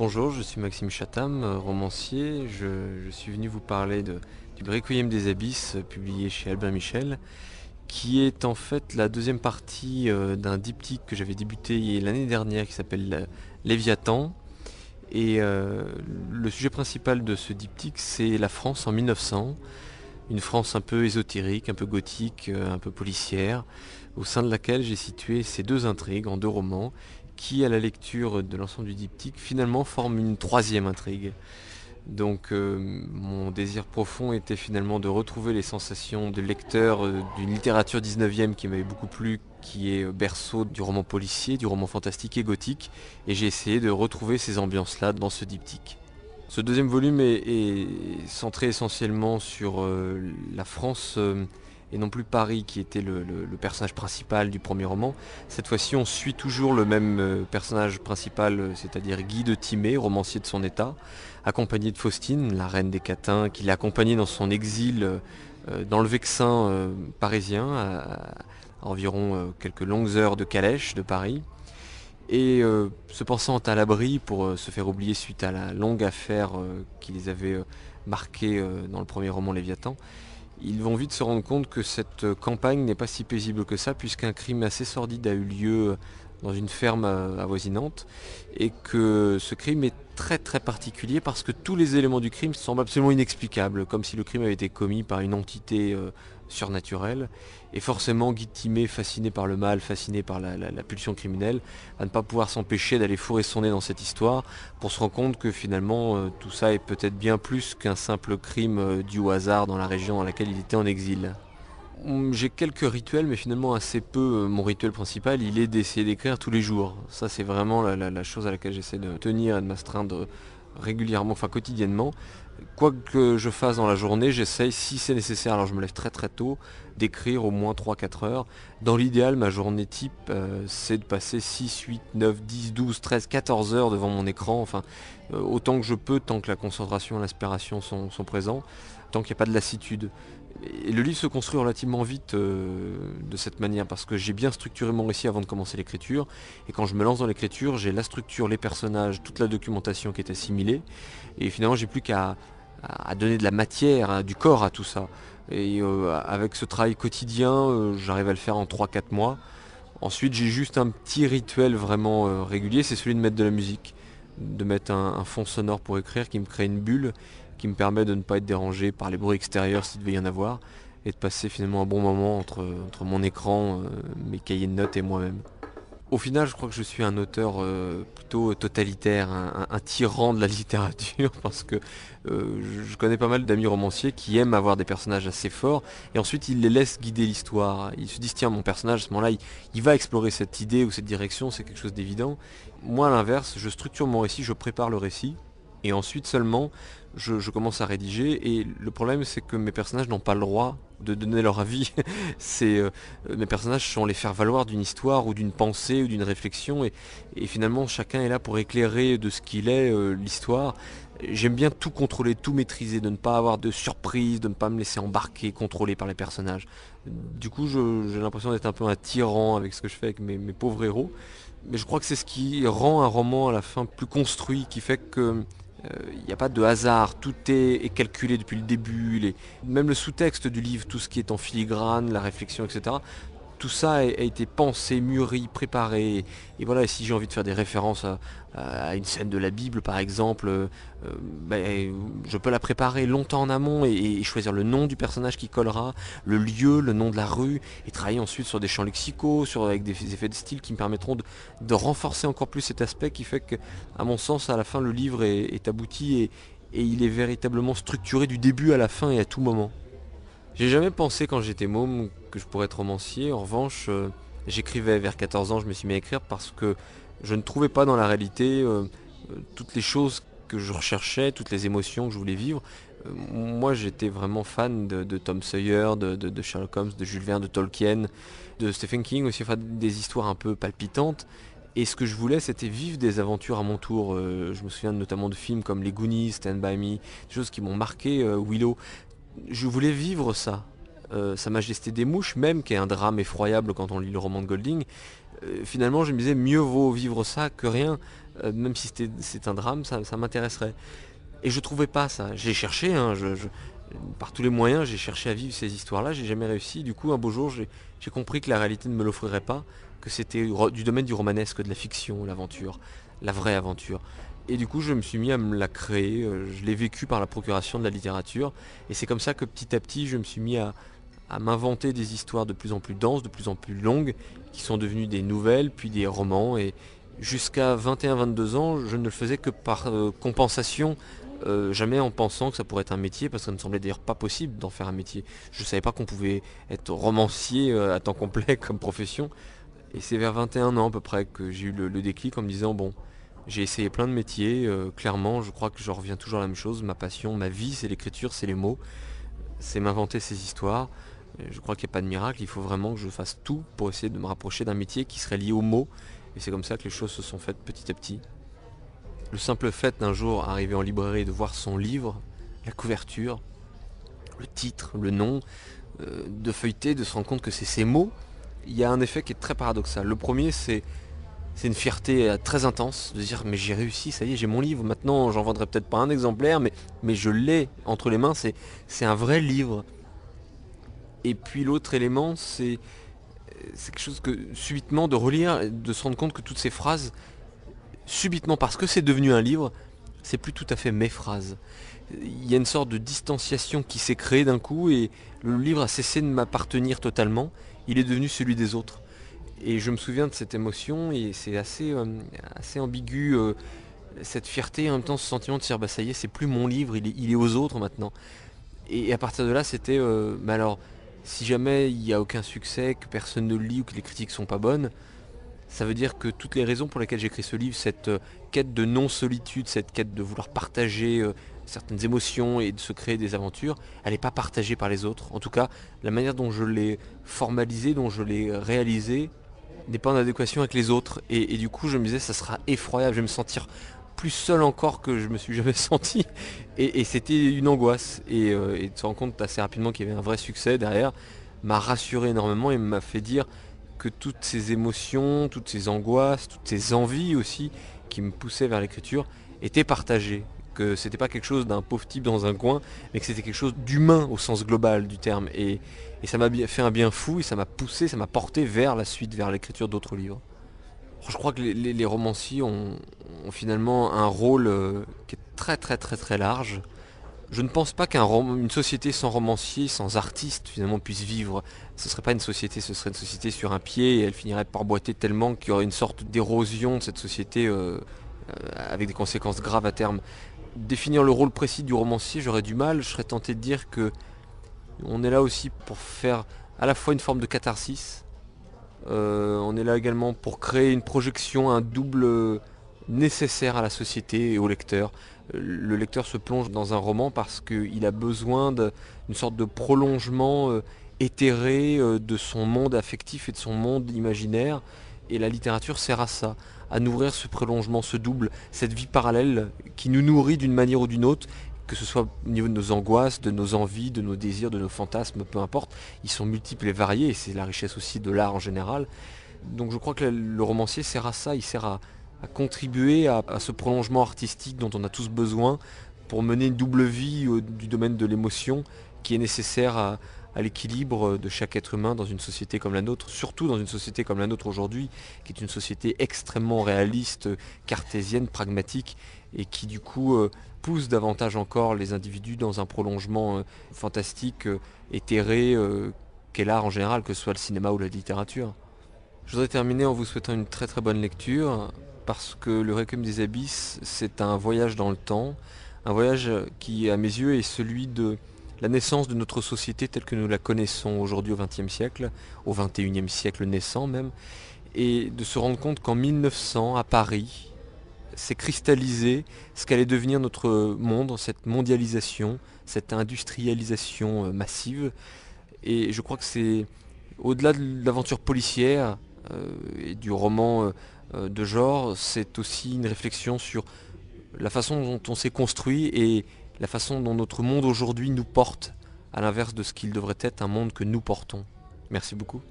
Bonjour, je suis Maxime Chatham, romancier. Je suis venu vous parler du Requiem des Abysses, publié chez Albin Michel, qui est en fait la deuxième partie d'un diptyque que j'avais débuté l'année dernière qui s'appelle Léviathan. Et le sujet principal de ce diptyque, c'est la France en 1900, une France un peu ésotérique, un peu gothique, un peu policière, au sein de laquelle j'ai situé ces deux intrigues en deux romans, qui, à la lecture de l'ensemble du diptyque, finalement forment une troisième intrigue. Donc mon désir profond était finalement de retrouver les sensations de lecteur d'une littérature 19e qui m'avait beaucoup plu, qui est berceau du roman policier, du roman fantastique et gothique, et j'ai essayé de retrouver ces ambiances-là dans ce diptyque. Ce deuxième volume est centré essentiellement sur la France et non plus Paris qui était le personnage principal du premier roman. Cette fois-ci on suit toujours le même personnage principal, c'est-à-dire Guy de Timée, romancier de son état, accompagné de Faustine, la reine des Catins, qui l'a accompagné dans son exil dans le Vexin parisien, à environ quelques longues heures de calèche de Paris. Et se pensant à l'abri pour se faire oublier suite à la longue affaire qui les avait marqués dans le premier roman Léviathan, ils vont vite se rendre compte que cette campagne n'est pas si paisible que ça, puisqu'un crime assez sordide a eu lieu dans une ferme avoisinante, et que ce crime est très très particulier parce que tous les éléments du crime semblent absolument inexplicables, comme si le crime avait été commis par une entité surnaturelle. Et forcément, Guy de Timée, fasciné par le mal, fasciné par la pulsion criminelle, va ne pas pouvoir s'empêcher d'aller fourrer son nez dans cette histoire pour se rendre compte que finalement tout ça est peut-être bien plus qu'un simple crime dû au hasard dans la région dans laquelle il était en exil. J'ai quelques rituels, mais finalement assez peu. Mon rituel principal, il est d'essayer d'écrire tous les jours. Ça, c'est vraiment la chose à laquelle j'essaie de tenir et de m'astreindre régulièrement, enfin quotidiennement. Quoi que je fasse dans la journée, j'essaye, si c'est nécessaire, alors je me lève très très tôt, d'écrire au moins 3-4 heures. Dans l'idéal, ma journée type, c'est de passer 6, 8, 9, 10, 12, 13, 14 heures devant mon écran. Enfin, autant que je peux, tant que la concentration et l'inspiration sont présents, tant qu'il n'y a pas de lassitude. Et le livre se construit relativement vite de cette manière parce que j'ai bien structuré mon récit avant de commencer l'écriture, et quand je me lance dans l'écriture, j'ai la structure, les personnages, toute la documentation qui est assimilée, et finalement j'ai plus qu'à donner de la matière, hein, du corps à tout ça. Et avec ce travail quotidien, j'arrive à le faire en 3-4 mois. Ensuite, j'ai juste un petit rituel vraiment régulier, c'est celui de mettre de la musique, de mettre un fond sonore pour écrire qui me crée une bulle, qui me permet de ne pas être dérangé par les bruits extérieurs s'il devait y en avoir, et de passer finalement un bon moment entre mon écran, mes cahiers de notes et moi-même. Au final, je crois que je suis un auteur plutôt totalitaire, un tyran de la littérature, parce que je connais pas mal d'amis romanciers qui aiment avoir des personnages assez forts, et ensuite ils les laissent guider l'histoire. Ils se disent, tiens, mon personnage, à ce moment-là, il va explorer cette idée ou cette direction, c'est quelque chose d'évident. Moi, à l'inverse, je structure mon récit, je prépare le récit, et ensuite seulement, je commence à rédiger. Et le problème, c'est que mes personnages n'ont pas le droit de donner leur avis. c'est Mes personnages sont les faire-valoir d'une histoire ou d'une pensée ou d'une réflexion, et finalement chacun est là pour éclairer de ce qu'il est l'histoire. J'aime bien tout contrôler, tout maîtriser, de ne pas avoir de surprise, de ne pas me laisser embarquer, contrôler par les personnages. Du coup, j'ai l'impression d'être un peu un tyran avec ce que je fais avec mes pauvres héros. Mais je crois que c'est ce qui rend un roman à la fin plus construit, qui fait que il n'y a pas de hasard, tout est calculé depuis le début, même le sous-texte du livre, tout ce qui est en filigrane, la réflexion, etc. Tout ça a été pensé, mûri, préparé. Et voilà, et si j'ai envie de faire des références à une scène de la Bible, par exemple, je peux la préparer longtemps en amont, et choisir le nom du personnage qui collera, le lieu, le nom de la rue, et travailler ensuite sur des champs lexicaux, avec des effets de style qui me permettront de renforcer encore plus cet aspect qui fait que, à mon sens, à la fin, le livre est abouti, et il est véritablement structuré du début à la fin et à tout moment. J'ai jamais pensé quand j'étais môme que je pourrais être romancier. En revanche, j'écrivais vers 14 ans, je me suis mis à écrire parce que je ne trouvais pas dans la réalité toutes les choses que je recherchais, toutes les émotions que je voulais vivre. Moi, j'étais vraiment fan de Tom Sawyer, de Sherlock Holmes, de Jules Verne, de Tolkien, de Stephen King aussi, enfin des histoires un peu palpitantes. Et ce que je voulais, c'était vivre des aventures à mon tour. Je me souviens notamment de films comme Les Goonies, Stand By Me, des choses qui m'ont marqué, Willow. Je voulais vivre ça. Sa Majesté des Mouches, même, qui est un drame effroyable quand on lit le roman de Golding, finalement je me disais mieux vaut vivre ça que rien. même si c'est un drame, ça m'intéresserait. Et je trouvais pas ça. J'ai cherché, hein, par tous les moyens, j'ai cherché à vivre ces histoires-là, j'ai jamais réussi. Du coup, un beau jour, j'ai compris que la réalité ne me l'offrirait pas, que c'était du domaine du romanesque, de la fiction, l'aventure, la vraie aventure. Et du coup, je me suis mis à me la créer, je l'ai vécu par la procuration de la littérature, et c'est comme ça que petit à petit, je me suis mis à m'inventer des histoires de plus en plus denses, de plus en plus longues, qui sont devenues des nouvelles, puis des romans, et jusqu'à 21-22 ans, je ne le faisais que par compensation, jamais en pensant que ça pourrait être un métier, parce que ça ne semblait d'ailleurs pas possible d'en faire un métier. Je ne savais pas qu'on pouvait être romancier à temps complet comme profession. Et c'est vers 21 ans à peu près que j'ai eu le déclic en me disant, bon, j'ai essayé plein de métiers, clairement je crois que je reviens toujours à la même chose, ma passion, ma vie c'est l'écriture, c'est les mots, c'est m'inventer ces histoires. Je crois qu'il n'y a pas de miracle, il faut vraiment que je fasse tout pour essayer de me rapprocher d'un métier qui serait lié aux mots. Et c'est comme ça que les choses se sont faites petit à petit. Le simple fait d'un jour arriver en librairie et de voir son livre, la couverture, le titre, le nom, de feuilleter, de se rendre compte que c'est ces mots, il y a un effet qui est très paradoxal. Le premier, c'est une fierté très intense de dire mais j'ai réussi, ça y est, j'ai mon livre, maintenant j'en vendrai peut-être pas un exemplaire, mais je l'ai entre les mains, c'est un vrai livre. Et puis l'autre élément, c'est quelque chose que subitement de relire, de se rendre compte que toutes ces phrases, subitement parce que c'est devenu un livre, c'est plus tout à fait mes phrases. Il y a une sorte de distanciation qui s'est créée d'un coup et le livre a cessé de m'appartenir totalement, il est devenu celui des autres. Et je me souviens de cette émotion et c'est assez ambigu, cette fierté et en même temps ce sentiment de dire bah ça y est, c'est plus mon livre, il est aux autres maintenant. Et à partir de là, c'était mais alors si jamais il n'y a aucun succès, que personne ne le lit ou que les critiques sont pas bonnes, ça veut dire que toutes les raisons pour lesquelles j'écris ce livre, cette quête de non-solitude, cette quête de vouloir partager certaines émotions et de se créer des aventures, elle n'est pas partagée par les autres. En tout cas, la manière dont je l'ai formalisé, dont je l'ai réalisé, n'est pas en adéquation avec les autres. Et du coup, je me disais, ça sera effroyable, je vais me sentir plus seul encore que je me suis jamais senti. Et c'était une angoisse. Et de se rendre compte assez rapidement qu'il y avait un vrai succès derrière, m'a rassuré énormément et m'a fait dire que toutes ces émotions, toutes ces angoisses, toutes ces envies aussi qui me poussaient vers l'écriture étaient partagées. Que c'était pas quelque chose d'un pauvre type dans un coin, mais que c'était quelque chose d'humain au sens global du terme. Et ça m'a fait un bien fou et ça m'a poussé, ça m'a porté vers la suite, vers l'écriture d'autres livres. Je crois que les romanciers ont finalement un rôle qui est très très très très large. Je ne pense pas qu'une société sans romancier, sans artiste finalement puisse vivre. Ce serait pas une société, ce serait une société sur un pied et elle finirait par boiter tellement qu'il y aurait une sorte d'érosion de cette société avec des conséquences graves à terme. Définir le rôle précis du romancier, j'aurais du mal. Je serais tenté de dire que on est là aussi pour faire à la fois une forme de catharsis. On est là également pour créer une projection, un double nécessaire à la société et au lecteur. Le lecteur se plonge dans un roman parce qu'il a besoin d'une sorte de prolongement éthéré de son monde affectif et de son monde imaginaire. Et la littérature sert à ça, à nourrir ce prolongement, ce double, cette vie parallèle qui nous nourrit d'une manière ou d'une autre, que ce soit au niveau de nos angoisses, de nos envies, de nos désirs, de nos fantasmes, peu importe. Ils sont multiples et variés et c'est la richesse aussi de l'art en général. Donc je crois que le romancier sert à ça, il sert à contribuer à ce prolongement artistique dont on a tous besoin pour mener une double vie du domaine de l'émotion qui est nécessaire à l'équilibre de chaque être humain dans une société comme la nôtre, surtout dans une société comme la nôtre aujourd'hui, qui est une société extrêmement réaliste, cartésienne, pragmatique, et qui du coup pousse davantage encore les individus dans un prolongement fantastique, éthéré, qu'est l'art en général, que ce soit le cinéma ou la littérature. Je voudrais terminer en vous souhaitant une très très bonne lecture, parce que le Requiem des Abysses, c'est un voyage dans le temps, un voyage qui, à mes yeux, est celui de la naissance de notre société telle que nous la connaissons aujourd'hui au XXe siècle, au XXIe siècle naissant même, et de se rendre compte qu'en 1900, à Paris, s'est cristallisé ce qu'allait devenir notre monde, cette mondialisation, cette industrialisation massive. Et je crois que c'est au-delà de l'aventure policière et du roman de genre, c'est aussi une réflexion sur la façon dont on s'est construit et la façon dont notre monde aujourd'hui nous porte, à l'inverse de ce qu'il devrait être un monde que nous portons. Merci beaucoup.